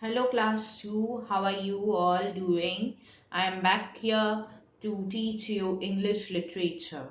Hello class 2, how are you all doing? I am back here to teach you English literature.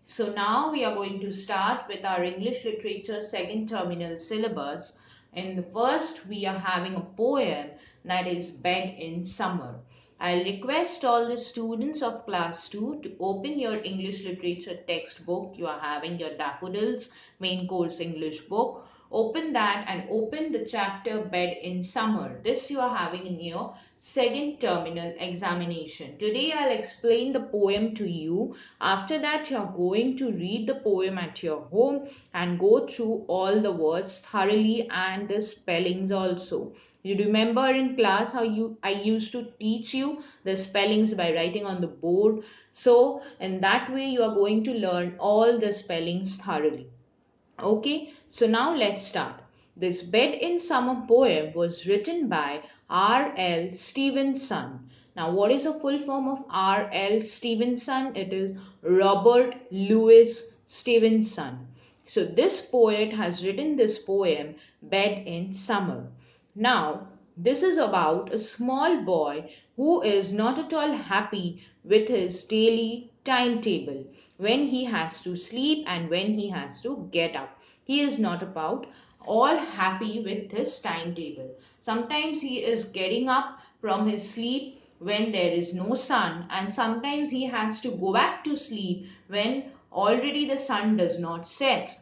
So now we are going to start with our English literature second terminal syllabus. In the first we are having a poem that is Bed in Summer. I'll request all the students of class 2 to open your English literature textbook. You are having your Daffodils main course English book. Open that and open the chapter Bed in Summer. This you are having in your second terminal examination. Today I'll explain the poem to you. After that you are going to read the poem at your home and go through all the words thoroughly and the spellings also. You remember in class how I used to teach you the spellings by writing on the board. So in that way you are going to learn all the spellings thoroughly. Okay, so now let's start. This Bed in Summer poem was written by R.L. Stevenson. Now, what is the full form of R.L. Stevenson? It is Robert Louis Stevenson. So, this poet has written this poem, Bed in Summer. Now, this is about a small boy who is not at all happy with his daily timetable, when he has to sleep and when he has to get up. He is not about all happy with his timetable. Sometimes he is getting up from his sleep when there is no sun, and sometimes he has to go back to sleep when already the sun does not set.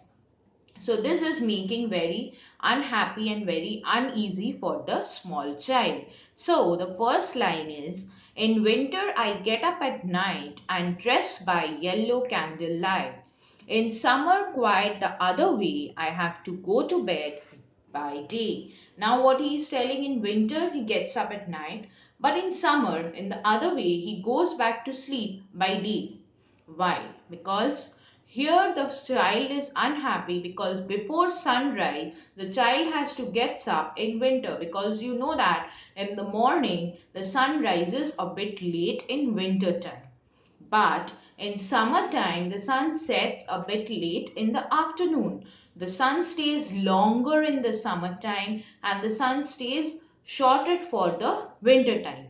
So this is making very unhappy and very uneasy for the small child. So the first line is, in winter I get up at night and dress by yellow candlelight. In summer quite the other way, I have to go to bed by day. Now what he is telling, in winter he gets up at night, but in summer in the other way he goes back to sleep by day. Why? Because here the child is unhappy because before sunrise the child has to get up in winter, because you know that in the morning the sun rises a bit late in winter time. But in summertime, the sun sets a bit late in the afternoon. The sun stays longer in the summertime and the sun stays shorter for the winter time.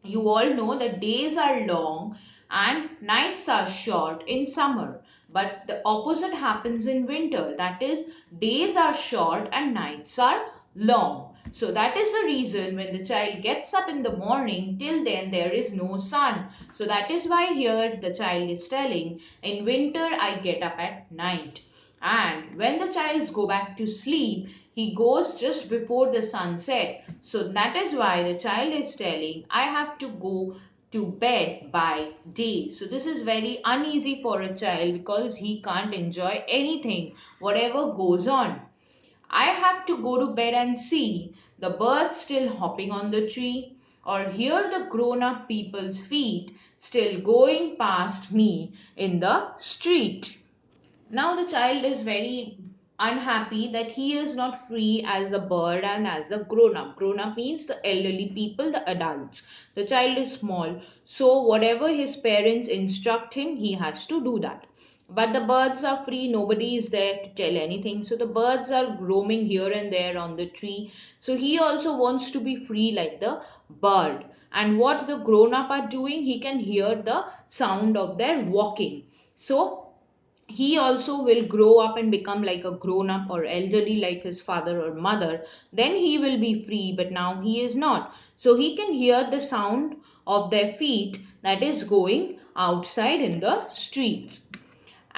You all know that days are long and nights are short in summer. But the opposite happens in winter. That is, days are short and nights are long. So that is the reason when the child gets up in the morning, till then there is no sun. So that is why here the child is telling, in winter I get up at night. And when the child go back to sleep, he goes just before the sunset. So that is why the child is telling, I have to go to bed by day. So this is very uneasy for a child because he can't enjoy anything, whatever goes on. I have to go to bed and see the birds still hopping on the tree, or hear the grown up people's feet still going past me in the street. Now the child is very unhappy that he is not free as the bird and as the grown up. Grown up means the elderly people, the adults. The child is small, so whatever his parents instruct him, he has to do that. But the birds are free, nobody is there to tell anything. So the birds are roaming here and there on the tree. So he also wants to be free like the bird. And what the grown up are doing, he can hear the sound of their walking. So he also will grow up and become like a grown up or elderly like his father or mother. Then he will be free, but now he is not. So he can hear the sound of their feet that is going outside in the streets.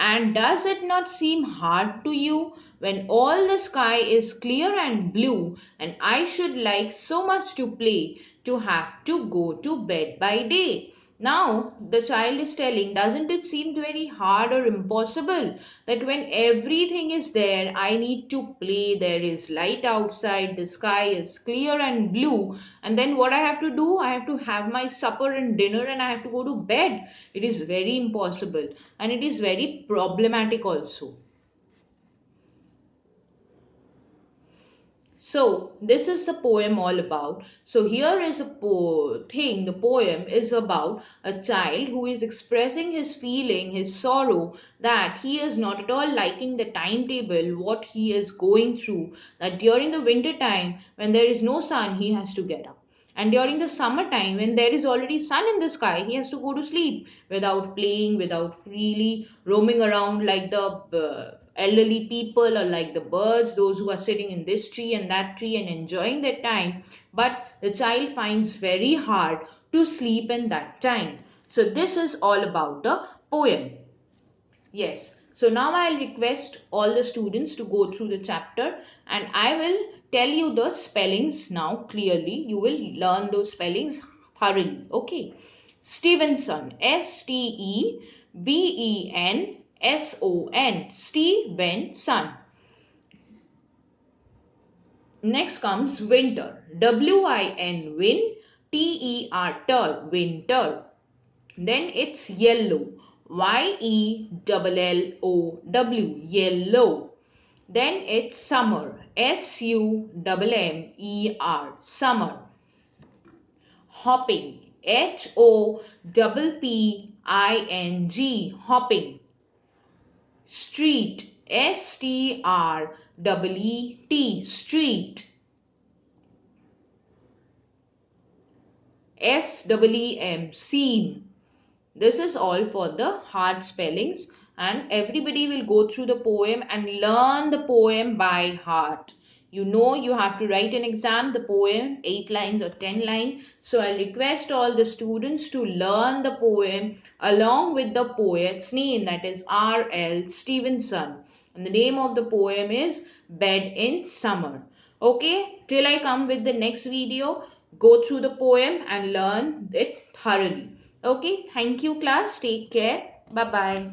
And does it not seem hard to you when all the sky is clear and blue, and I should like so much to play, to have to go to bed by day? Now the child is telling, doesn't it seem very hard or impossible that when everything is there, I need to play, there is light outside, the sky is clear and blue, and then what I have to do? I have to have my supper and dinner and I have to go to bed. It is very impossible and it is very problematic also. So this is the poem all about. So here is a thing. The poem is about a child who is expressing his feeling, his sorrow, that he is not at all liking the timetable, what he is going through. That during the winter time, when there is no sun, he has to get up. And during the summertime, when there is already sun in the sky, he has to go to sleep without playing, without freely roaming around like the elderly people or like the birds, those who are sitting in this tree and that tree and enjoying their time. But the child finds very hard to sleep in that time. So this is all about the poem. Yes. So now I'll request all the students to go through the chapter and I will tell you the spellings now clearly. You will learn those spellings thoroughly. Okay. Stevenson. Stevenson. Stevenson. Next comes winter. Win. Win. Ter. Winter. Then it's yellow. Yellow. Yellow. Then it's summer. Summer. Summer. Hopping. Hopping. Hopping. Street. Street. Seam. This is all for the hard spellings and everybody will go through the poem and learn the poem by heart. You know you have to write an exam, the poem, 8 lines or 10 lines. So I request all the students to learn the poem along with the poet's name, that is R.L. Stevenson. And the name of the poem is Bed in Summer. Okay, till I come with the next video, go through the poem and learn it thoroughly. Okay, thank you class. Take care. Bye bye.